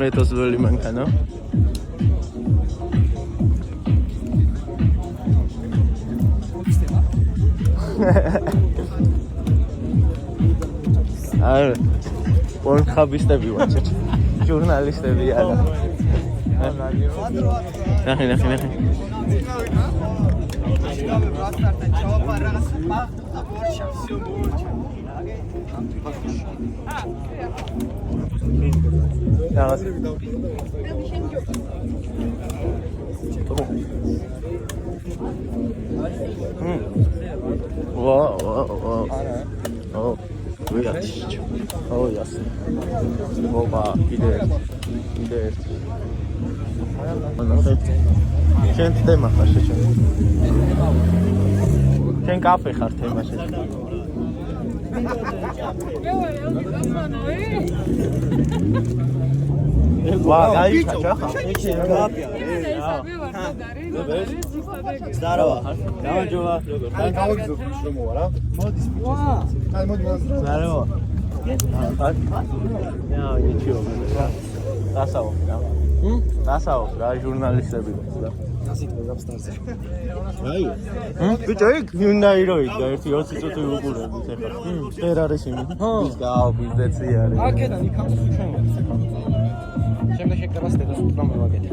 Retos duele mancano. Ar porn xabistები ვარ, ჟურნალისტები არა. ნახე. Wow. Wyjaśnić. O jasne. Oba, idę. Cię temat masz jeszcze. Cię kafe char temat jeszcze. Wow, ja już czekam. Здорово. Გამარჯობა. გავაგზავნე რომ ვარა. მოდის. აი მოდი. Здорово. YouTube. დასაო, რა ჟურნალისტები და გასიტყვე გაბსტარზე. აი. ბიჭო, იქ უნდა ირო და 1-20 წუთი უყურებით ახლა. ვერ არის იმი. ის გააბიზდეცი არის. აქედან იქამდე ჩვენ ვარ. შემდეგ შეკრებას დედას უბრალოდ მოვაკეთე.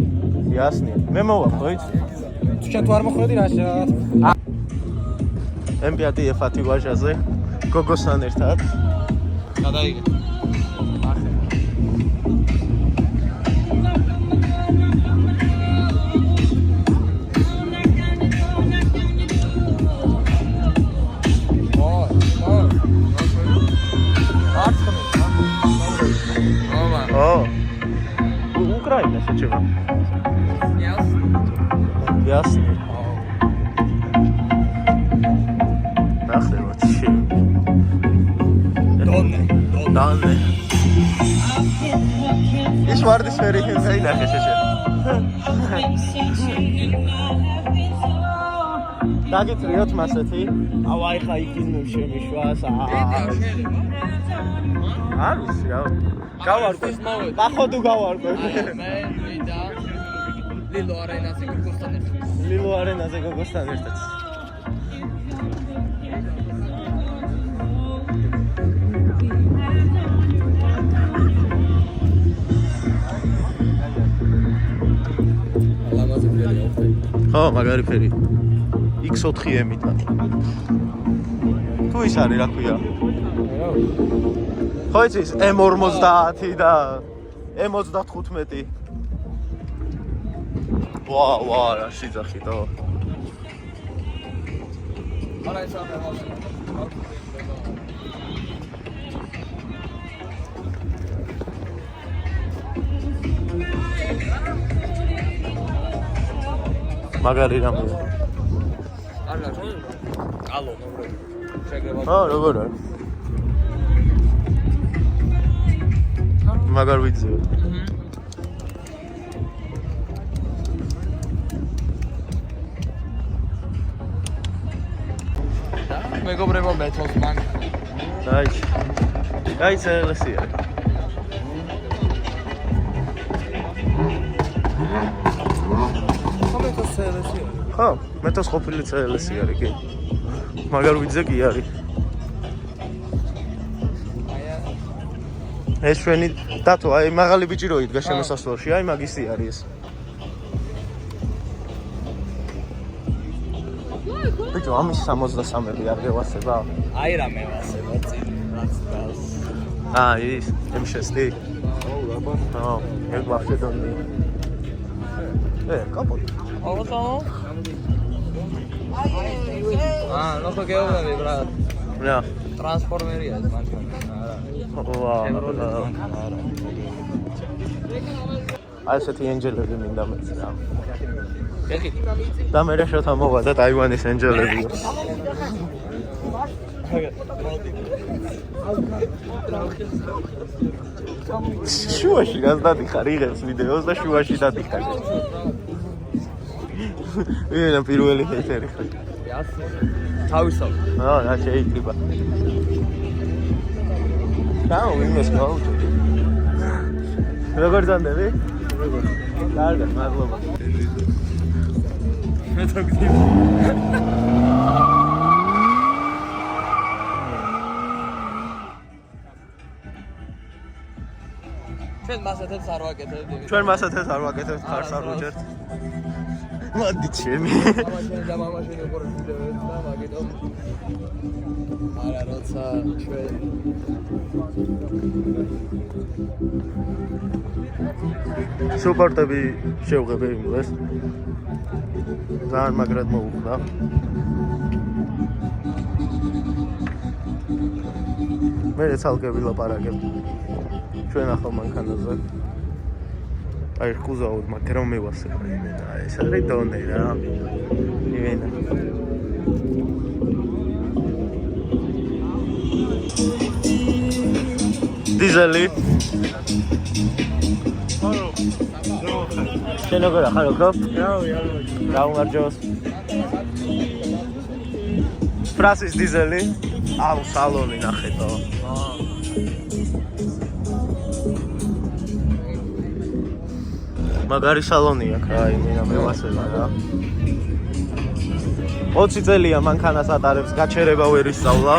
იასნია. მე მოვახო, იცი? ჩვენ თუ არ მოხვედი რა შერაღაც. ემპიატი ეფათი ვაჟაზე გოგოსთან ერთად. გადაიგე. უკრაინაში ჩეჩება. Yes. Ясно. ნახევარ ჩი. დონე. ის ვარდისფერი გაინახე შეშე. დაგიწრიოთ მასეთი. აუ აი ხა იქინო შემიშვას. არ ვიცი რა. გავარკვე. ნახო თუ გავარკვე. მე ვიდა ლილო არენაზე გოგოსთან ერთად. ლილო არენაზე გოგოსთან ერთად. ლამაზი ფერია ხო? ხო, მაგარი ფერი. X4M-თან. თუ ის არის, რა ქვია? ხო იცის M50 და M35. ვა, რა შეძახითო. არა ეს ამე მას. მაგარი რამეა. არა, ალო, შეგება. ხო, როგორ არის? მაგარ ვიცი. მეგობრებო მეთოს მან. აი წელსია. ხო, მეთოს ყოფილი წელსი არის კი. მაგარ ვიცი კი არის. ეს ჩვენი დათო, აი მაღალი ბიჭი რო იდგა შემოსასვლელში, აი მაგისი არის ეს. ბიჭო, ამის 63-ი არ გევასება? აი რა მე ვასება წინ, რაც დას. ის M6. ხო, ეგ ვახშედონი. კაპოტი. Auto? No so geography, brad. Ja. Transformeria es manchmal. ასეთი ენჯელები მინდა მეც რა. ეხი. და მე შეთა მოვა და ტაივანის ენჯელები. შუაში გასდადიხარ იღებს ვიდეოს და შუაში დადიხარ. ვინა პირველი ჰეიტერი ხარ. თავისთავად. რა შეიძლება. დაუ იმას გავუჭი. როგორ ძანდები? კარგად, მადლობა. მე თქო გდი. ჩვენ მასეთებს არ ვაკეთებთ. ჩვენ მასეთებს არ ვაკეთებთ ხარს არ ვუჭერთ. მოდი ჩემი. და მამაშენი უყურე ვიდეოებს და მაგიტომ არა როცა ჩვენ სუპორტები შევღებე იმ დღეს. ძალიან მაგრად მოუხდა. მე ცალკე ვილაპარაკებ. ჩვენ ახალ მანქანაზე. აი ხუზაოდ მაგრამ მევასება იმენა ეს არის დონე რა იმენა დიზელი შენ როგორ ხარ ოქო? რა უმარჯოს ფრასის დიზელი აუ სალონი ნახეთო მაგარი სალონი აქვს რა იმენა მევასება რა 20 წელია მანქანას ატარებს გაჩერება ვერ ისწავლა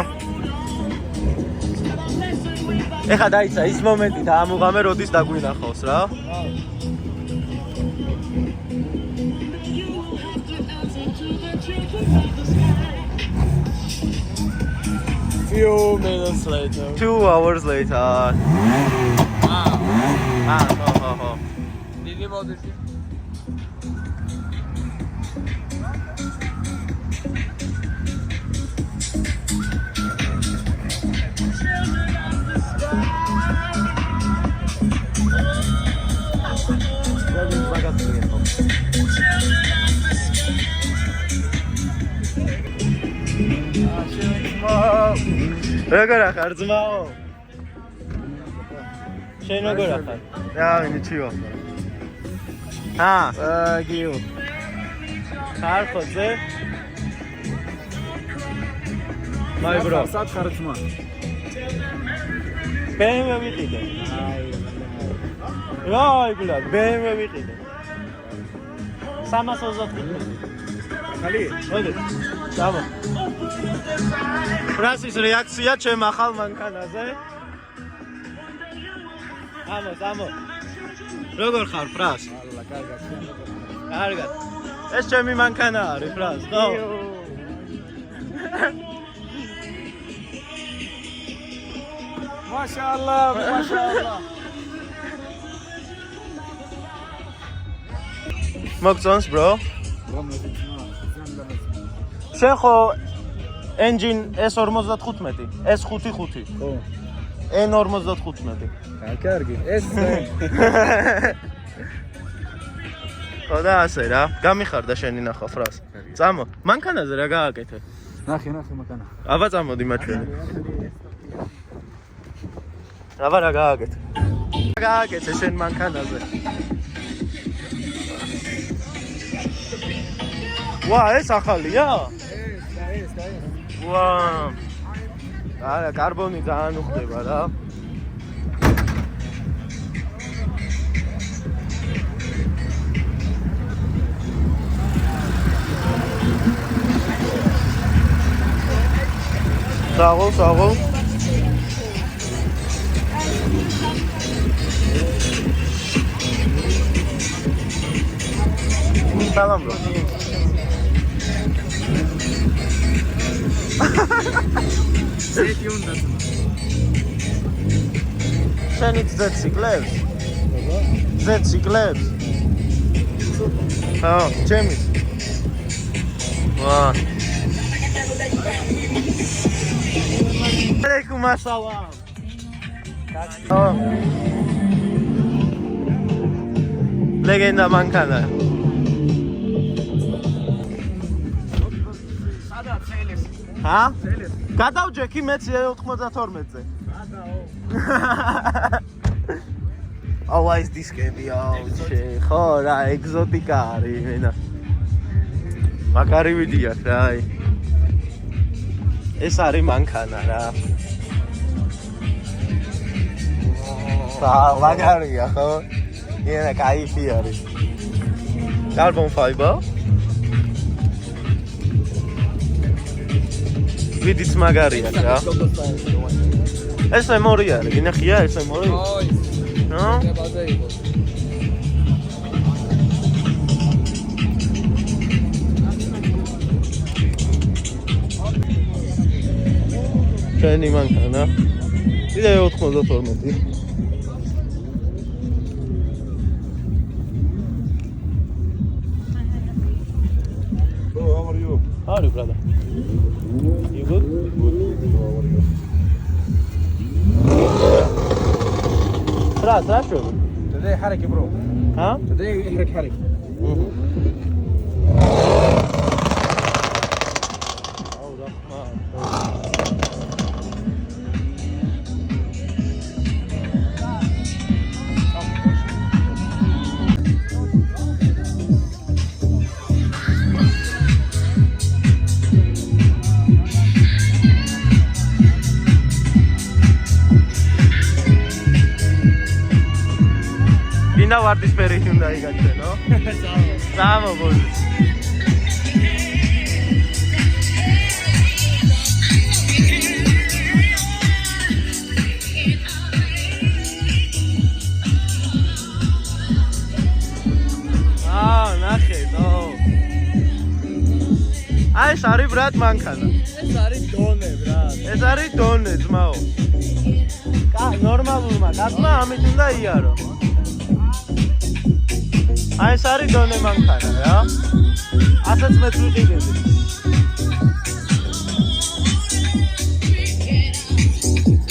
ეხა დაიცა ის მომენტი დაამუღამე როდის დაგვინახავს რა few minutes later 2 hours later ho დიდი მოდიში როგორ ახარ ძმაო? შენ როგორ ახარ? რა ნიჩიო. გიო. ხარ ხოზე? მაი ბრო. სად ხარ ძმა? BMW ვიყიდე. აი ბლა, BMW ვიყიდე. 325. ხალი? მოდი. დამა. ფრასის რეაქცია ჩემ ახალ მანქანაზე. ამო. როგორ ხარ ფრას? ალლა, კარგად. კარგად. ეს ჩემი მანქანა არის ფრას, ხო? მაშაალლა. მოგწონს bro? შენ ხო engine S55, S55. ხო. N55. კარგი. ეს ხო და ასე რა. გამიხარდა შენი ნახვა ფრას. წამო. მანქანაზე რა გააკეთე? ნახე მანქანა. აბა წამოდი მაჩვენე. აბა რა გააკეთე? რა გააკეთე შენ მანქანაზე? ვა, ეს ახალია? ეს. ვა. არა, კარბონი ძალიან უხდება რა. საღოლ. სალამ ბრო. ზეთი უნდა. შენი ძეციკლებს? ძეციკლებს? ჩემი. ვა. ალეიკუმ ასალამ. ლეგენდა მანქანა. სადა წელეს. ჰა? გადავჯექი მეც 92-ზე. აუ ეს დისკები ხო რა ეგზოტიკა არის მენა. მაგარი ვიდიათ რა. ეს არის მანქანა რა. მაგარია ხო? ენა кайფი არის. Carbon fiber. ვიდიც მაგარია რა. ეს M2 არის, გინახია ეს M2? ოი. ნო? ბაზა იყო. შენი მანქანა. იდე 92. How are you? How are you, brother? You good? Good. How are you? Раз, что? Today حركة bro. Huh? Today احرك حركة. Bina vardisferi Hyundai გაჩვენო. Samo ბოზი. ნახეთო. აი ეს არის ბრატ მანქანა. ეს არის დონე ბრატ. ეს არის დონე ძმაო. ნორმალურმა კაცმა ამით უნდა იარო. აი ეს არის დონე მანქანა რა. ასეც მეც ვიყიდები.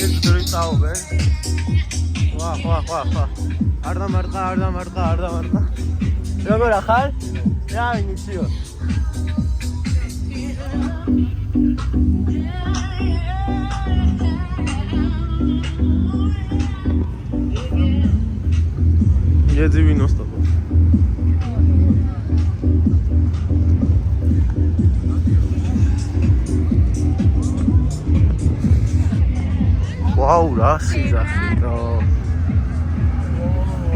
ეს დროისაობენ. ვა. არ დამარტყა. როგორ ახარ? რა ინიციო. Jedzi vinos to. Wow, რა სიძახი,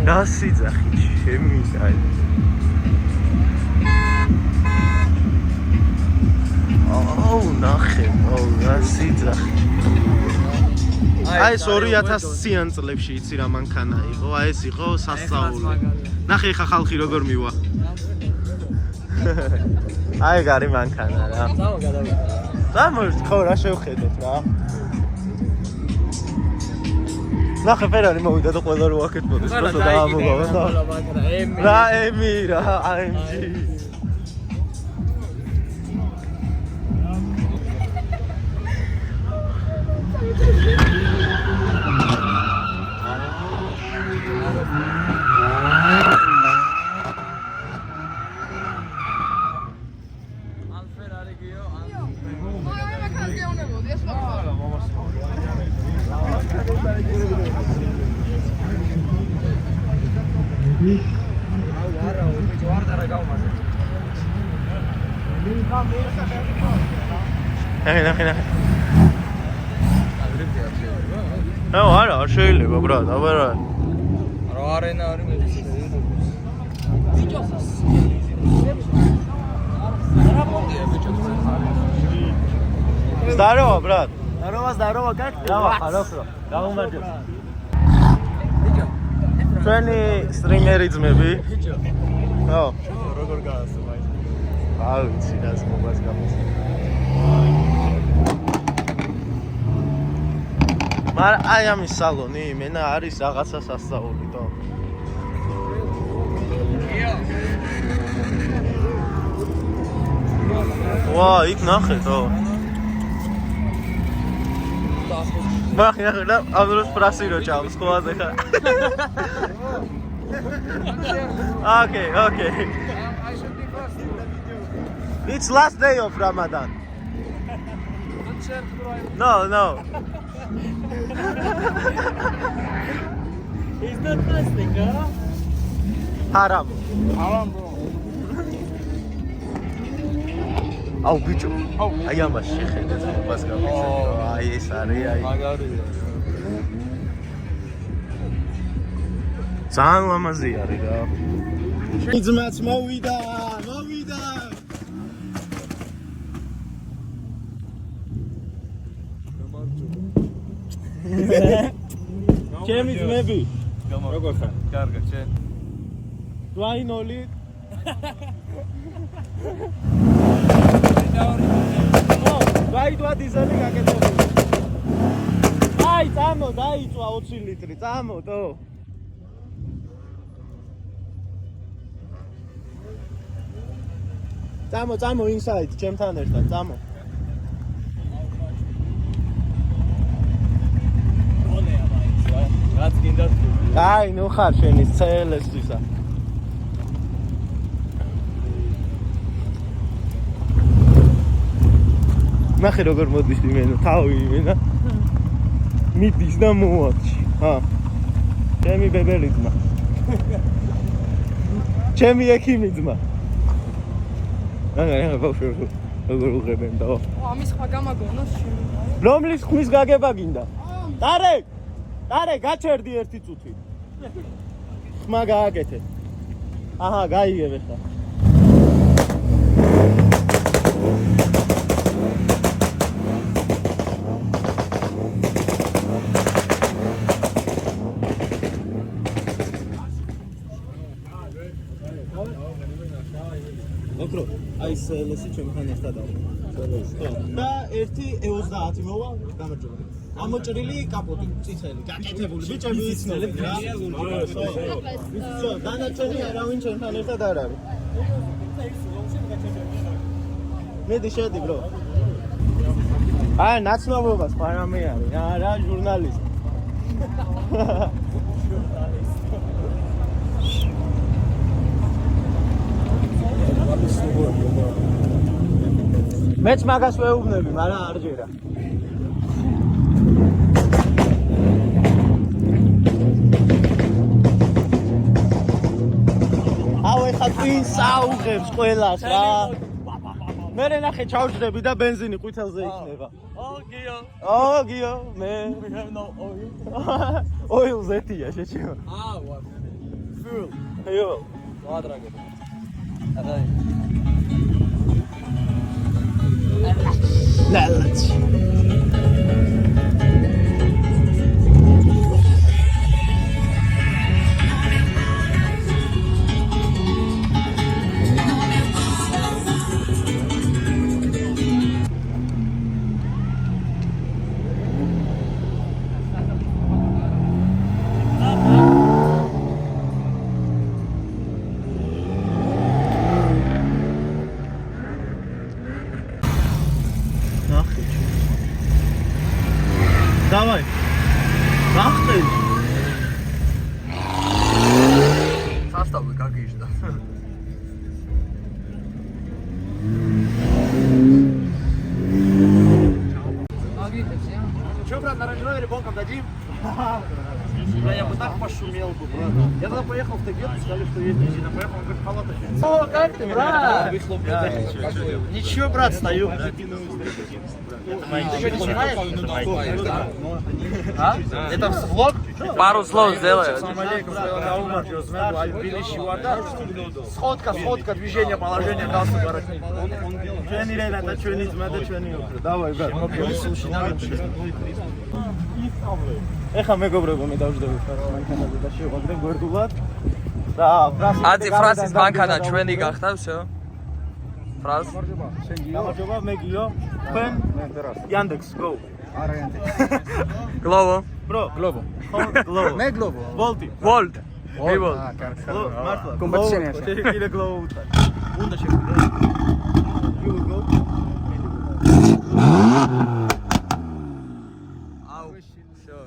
რა სიძახი, ჩემი საი. ნახე, რა სიძახი. აი 2000-იან წლებში იცი რა მანქანა იყო, აი ეს იყო სასწაული. ნახე ხა ხალხი როგორ მივა. აი გარი მანქანა რა. დამოერთ ხო რა შევხედოთ რა. ნახე ფერარი მოვიდა და ყველა რო აკეთბოდეს, просто დაამოგავა. რა ემი რა, AMG. ნახე. არა, არ შეიძლება, ბრატ, აბარა. რა არენა არის მე. Здорово, брат. Здорово, как ты? Хорошо. Გამომარჯოს. ჩვენი სტრიმერი ძმები. ხო. როგორ გაასწავლე? არ ვიცი, რა ზმობას გამოცხადე. მაგრამ აი ამის სალონი იმენა არის რაღაცა სასწაული თო. ვა, იქ ნახე თო. მახი და ამეროს პრასირო ჩავს ხოაზე ხა. Okay. It's last day of Ramadan. No. He's not fasting, huh? Haram, bro. აუ ბიჭო. აი ამას შეხედე ზმობას გამიჩნდა. აი ეს არის აი. მაგარია. ძალიან ლამაზი არის რა. ძმაც მოვიდა. ჩემი ძმები. როგორ ხარ? კარგად, შენ? ვაინოლი. გაიდვა დიზელი გაკეთებული. აი, წამო, დაიწვა 20 ლიტრი, წამო, თო. წამო inside, ჩემთან ერთად, წამო. რაც გინდა თუ. აი, ნუ ხარ შენი CLS-ისა. ნახე როგორ მოდის იმენა, თავი იმენა. მიდის და მოაჩი. ჰა. ჩემი ბებელი ძმა. ჩემი ექიმი ძმა. რა ბავშვი როგორ უღებენ და. ამის ხმა გამაგონოს შენ. რომლის ხმის გაგება გინდა? დარე, გაჩერდი ერთი წუთი. ხმა გააკეთე. აჰა, გაიგებ ახლა. ოკრო, აი CLS-ი ჩემთან ერთად არის. და 1.30 მოვა, გამარჯობა. ამოჭრილი კაპოტი, წითელი, გაკეთებული. ბიჭები იცნობენ რა. ისო, დანარჩენი არავინ ჩემთან ერთად არ არის. მედი შედი, ბრო. აი, ნაცნობობას ფარამე არის. რა ჟურნალისტი. მეც მაგას ვეუბნები, მაგრამ არ ჯერა. ეხა წინ საუღებს ყველას რა. მე ნახე ჩავჯდები და ბენზინი ყვითელზე იქნება. გიო, მე. We have no oil. Oil ზეთია შეჭება. What? Fuel. Fuel. Ладраго. Let's. Давай. Вахтель. Составы как ишь, да? Че, брат, на рейндж-ровере боком дадим? Да, я бы так пошумел бы, брат. Я тогда поехал в Тагет, сказали, что есть бензин, поехал, он говорит, халата. О, как ты, брат? Ничего, брат, стою. Ты что, не снимаешь? А? Это влог? Пару слов сделай. Сходка, движение, положение, галстук. Ჩვენი რენატა, ჩვენი ძმა და ჩვენი ოქრო. Давай, брат. Слушай, ეხა მეგობრებო, მე დავждები მანქანაზე და შევაგდებ გვერდულად. და აცი ფრანსის მანქანა ჩვენი გახდა, всё. ფრანს. გამარჯობა, მე გიო. თქვენ? Яндекс, go. არა Яндекс. გლოვო. Bro, გლობო. Glovo. მე გლობო. Volti. ვოლტ. ვივოლ. მართლა. კომპეტიციაში. შეიძლება Glovo უთარ. უნდა შეგვიდე. You will go. აუ. всё.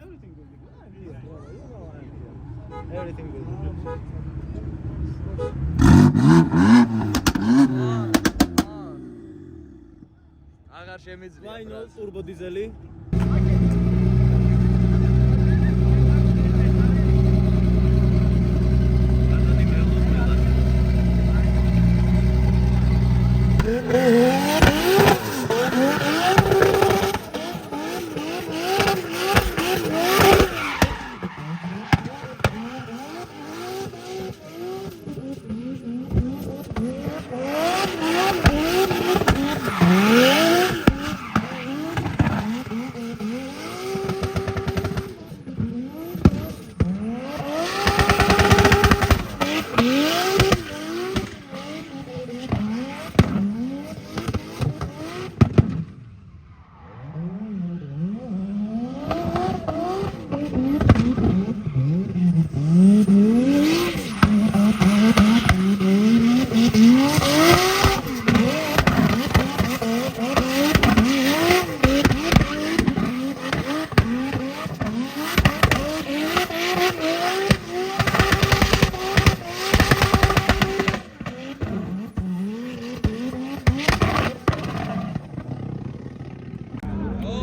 Everything will be good. Everything will be good. აღარ შემიძლია. Why not turbo diesel?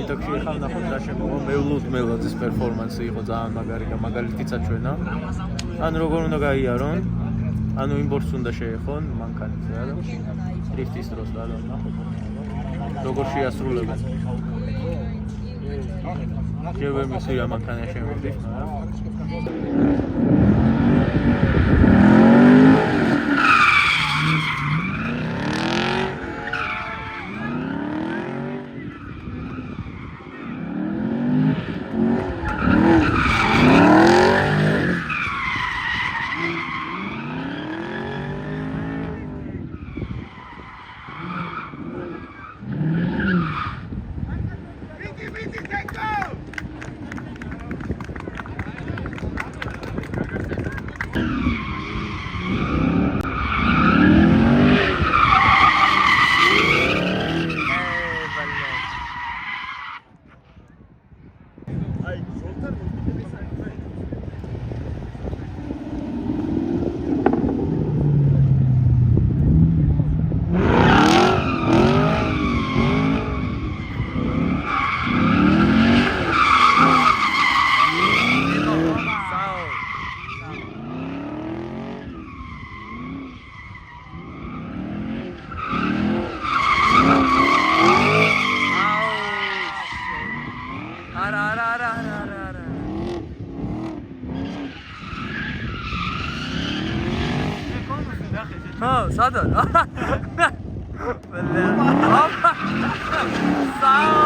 TikTok-ში ხალ ნახოთ რა შემოვა მეულოდ მელაძის პერფორმანსი იყო ძალიან მაგარი და მაგალითიც აჩვენა. ანუ როგორ უნდა გაიარონ? ანუ იმპორტს უნდა შეეხონ მანქანებზე რა და დრიფტის დროს რა ნახოთ. როგორ შეასრულებენ. ჯერ მისია მანქანა შემოვიდეს, ხო, სადან? ბლე. საო.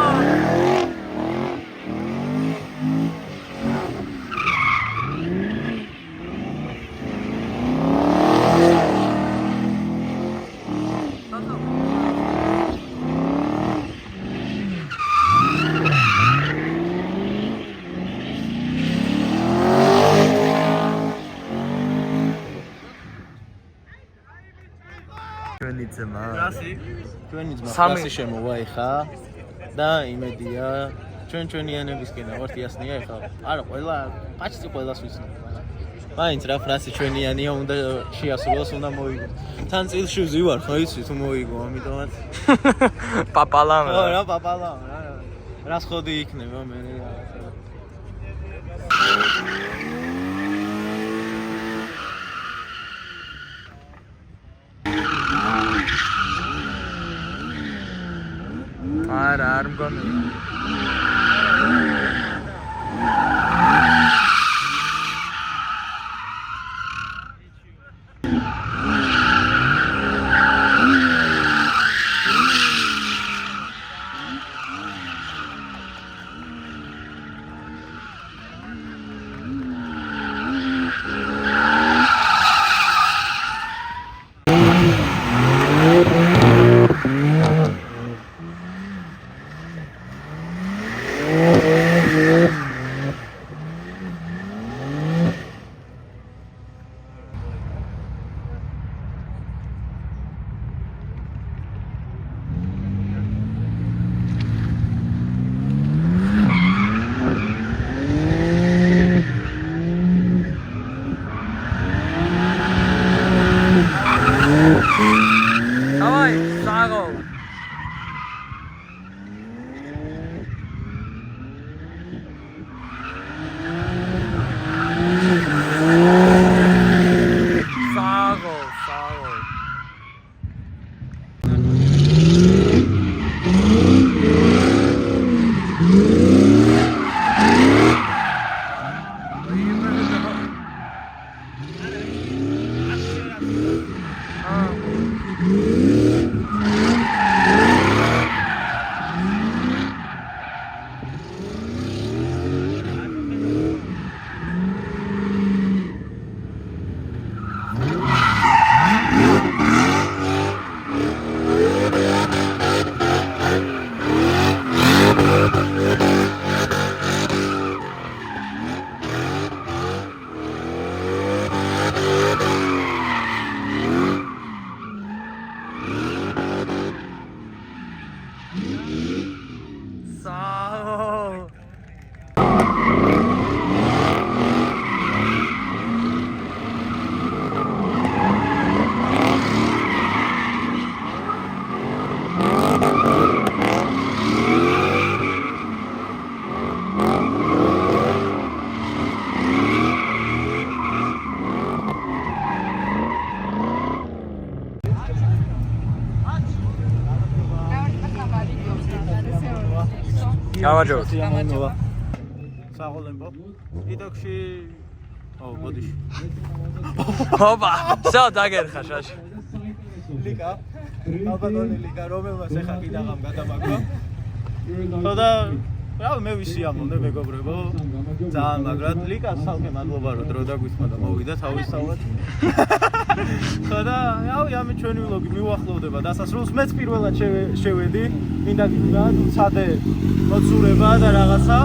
ჩვენი ძმა ფასი შემოვა ეხა და იმედია ჩვენიანებისკენ ვართ იასნია ეხა არა ყველა პაჩი ყველას ვიცნობ მაინც რა ფრასი ჩვენიანია უნდა შეასრულოს უნდა მოიგო თან წილში ვზივარ ხო იცი თუ მოიგო ამიტომაც პაპალამ ხო რა პაპალამ რა ხოდი იქნება მე არ მგონი გამარჯობა. გამარჯობა. საღოლემბო. იდოქში ბოდიში. ოპა, შო დაგერხა შაში. ლიკა. ალბათონი ლიკა რომელმას ეხა კიდაღამ გადამაგრო. ხოდა რა მე ვისიამოვნე მეგობრებო. ძალიან მაგრად ლიკას ხალხი მადლობა რომ დრო დაგვისმა და მოვიდა თავისთავად. ხოდა რავი ამე ჩვენი ვლოგი მიუახლოვდება დასასრულს მეც პირველად შევედი მინდა ცადე მოცურება და რაღაცა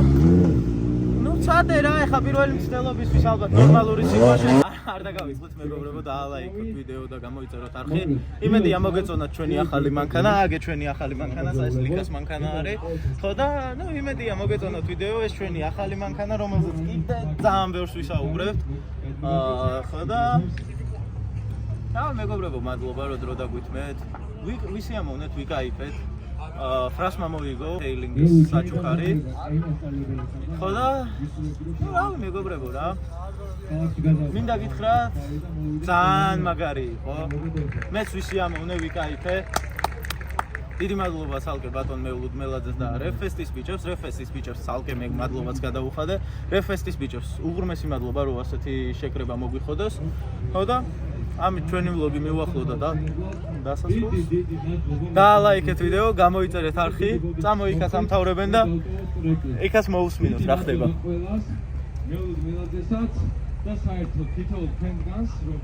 ნუ ცადე რა ეხა პირველი მცდელობისთვის ალბათ ნორმალური სიტუაცია არ დაგავიწყოთ მეგობრებო და ალაიქოთ ვიდეო და გამოიწეროთ არხი იმედია მოგეწონათ ჩვენი ახალი მანქანა აგე ჩვენი ახალი მანქანა ეს ლიკას მანქანა არის ხოდა ნუ იმედია მოგეწონათ ვიდეო ეს ჩვენი ახალი მანქანა რომელზეც კიდე ძალიან ბევრს ვისაუბრებთ ხოდა რა მეგობრებო მადლობა რომ დრო დაგვითმეთ ვისიამოვნეთ ვიკაიფეთ ფრასმა მოიგო ტეილინგის საჩუქარი ხოდა რა მეგობრებო რა მინდა გითხრათ ძალიან მაგარი იყო მეც ვისიამოვნე ვიკაიფე დიდი მადლობა სალკე ბატონ მეულუდმელაძეს და რეფესტის ბიჭებს სალკე მე მადლობაც გადაუხადე რეფესტის ბიჭებს უღრმესი მადლობა რომ ასეთი შეკრება მოგვიხოდოს ხოდა ამით ჩვენი ვლოგი მივახლოვდა და დასასრულს. დაალაიქეთ ვიდეო, გამოიწერეთ არხი, წამოიქაც ამთავრებენ და იქაც მოусმინოთ რა ხდება. და საერთოდ თითოეულ თქვენგანს რომ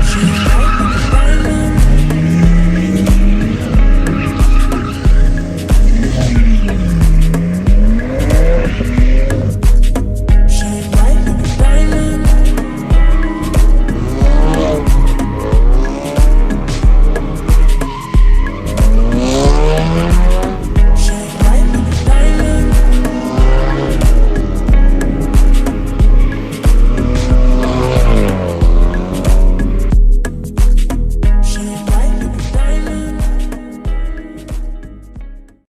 She